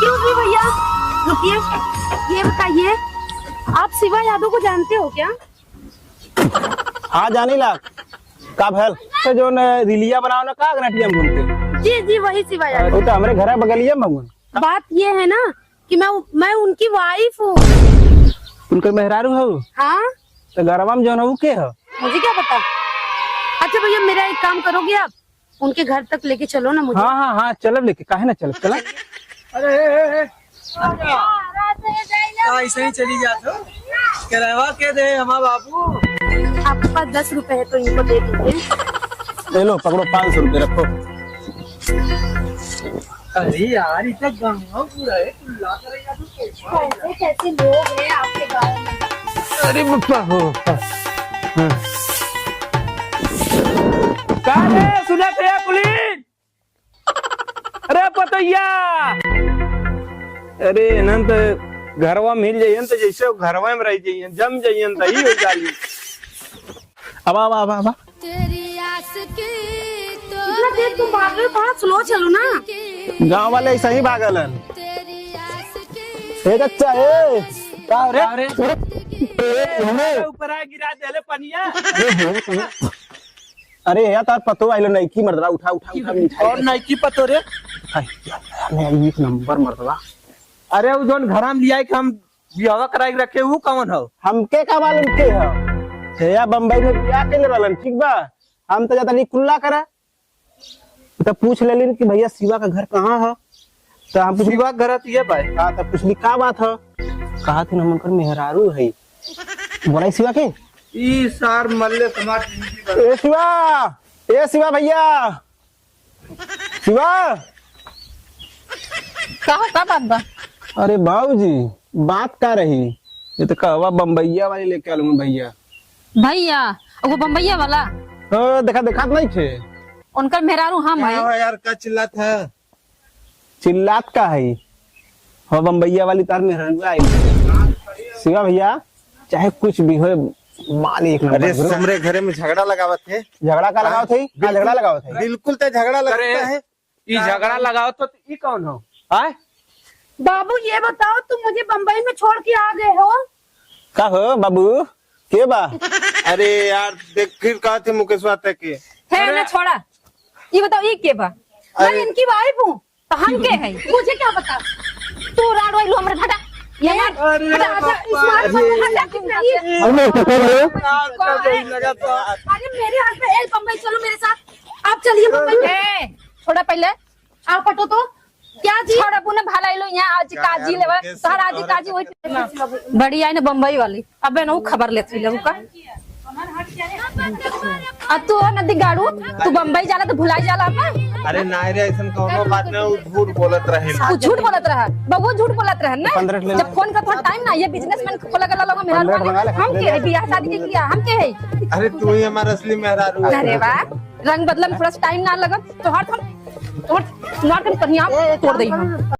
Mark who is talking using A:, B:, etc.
A: Excuse me भैया, रुकिए। ये बताइए, आप शिवा यादव को जानते हो क्या?
B: हाँ जानी ला का भल तो जो रिलिया बनाओ ना का गनाटियम घूमते।
A: जी जी, वही शिवा यादव।
B: वो तो हमरे घर बगलिया मंगन।
A: बात ये है ना कि मैं उनकी वाइफ हूँ।
B: उनके मेहरारू हो
A: हाँ,
B: तो गरवा में जो है वो के हो?
A: मुझे क्या पता। अच्छा भैया, मेरा एक काम करोगे आप? उनके घर तक लेके चलो ना मुझे।
B: हाँ हाँ हाँ चलब लेके काहे ना चलब चला।
C: अरे ऐसे ही चली जाते हो, किराया के दे हमारा बाबू।
A: आपके पास 10 रुपए है तो इनको दे दीजिए।
B: ले लो पकड़ो 500 रुपए रखो।
C: अरे यार इतना गाँव पूरा है, तुम ला करेगा तो
A: कैसे कैसे लोग हैं आपके गाँव में।
B: अरे बप्पा हो काहे सुना थे पुलिस? अरे पतैया, अरे नंत घरवा मिल जाइए तो जैसे घरवा में रह जाइए जम जाइए तो ही हो जाली। अब
A: इतना देर तुम भाग रहे हो, थोड़ा स्लो चलो ना।
B: गांव वाले ऐसा ही भागलन। अच्छा ए का रे ऊपर आ गिरा देले पनिया। अरे यार तार पतो आइलो नहीं की मर्दवा उठा उठा उठा मिठाई
C: और नहीं की पतो रे।
B: मैं एक नंबर मर्दवा।
C: अरे वो जोन घर में लिया कि हम बियाह कराई रखे वो कौन हो?
B: हमके का मालूम के हो? या बम्बई में बियाह के ले रहलन ठीक बा। हम तो ज्यादा नहीं कुल्ला करा तो पूछ लेलिन कि भैया शिवा का घर कहाँ है। तो हम पूछ
C: शिवा घर ये भाई।
B: हाँ तो पूछली का बात है। कहा थी नमन कर मेहरारू है बोला शिवा के
C: ई सार मल्ले समाज
B: ए शिवा भैया शिवा
A: का बात बा?
B: अरे बाबूजी बात का रही ये तो कहवा बम्बैया वाली लेके आलूंगा भैया।
A: भैया वो बम्बैया वाला
B: देखा देखा नहीं थे
A: उनका मेहरारू हम है।
C: यार का चिल्लात है?
B: चिल्लात का है हो बम्बैया वाली तार मेहरारू आई। शिवा भैया चाहे कुछ भी हो माल एक नंबर।
C: अरे तुमरे घरे में झगड़ा लगावत है?
B: झगड़ा का लगाओ थे क्या झगड़ा लगाओ थे?
C: बिल्कुल तो झगड़ा लगता है। ये झगड़ा लगाओ तो ये कौन हो? आए
A: बाबू ये बताओ, तुम मुझे बम्बई में छोड़ के आ गए हो?
B: का हो बाबू के बा?
C: अरे यार देख फिर कहा थे मुकेश बात के
A: है ना छोड़ा। ये बताओ ये के बा? मैं इनकी वाइफ हूँ तो हम के है? मुझे क्या पता। तू राड वाइलू हमरे फटा ये मत फटा। अच्छा स्मार्ट हटा कितना ये। अरे मेरे हाथ में एक बम्बई चलो मेरे साथ। आप चलिए बम्बई। छोड़ा पहले आप पटो तो क्या जी छोड़ा पुणे भाला लो यहाँ आज काजी लेवा तोहर आज काजी वही बड़ी आई ना बम्बई वाली। अबे ना खबर लेती लेबू का आ तू नदी गाड़ू तू बम्बई जाला तो भुला जाला अपना।
C: अरे नाय रे ऐसा कोनो बात नहीं, वो झूठ बोलत रहे।
A: तू झूठ बोलत रहा बबू, झूठ बोलत रहा ना। जब फोन का थोड़ा टाइम ना ये बिजनेसमैन खोला गला लोग मेहरारू हम के है बियाह शादी के किया हम के है।
C: अरे तू ही हमारा असली मेहरारू है।
A: अरे वाह रंग बदलन थोड़ा टाइम ना लगा तो हर थोड़ा मार कर कहीं आप तोड़ दई हम।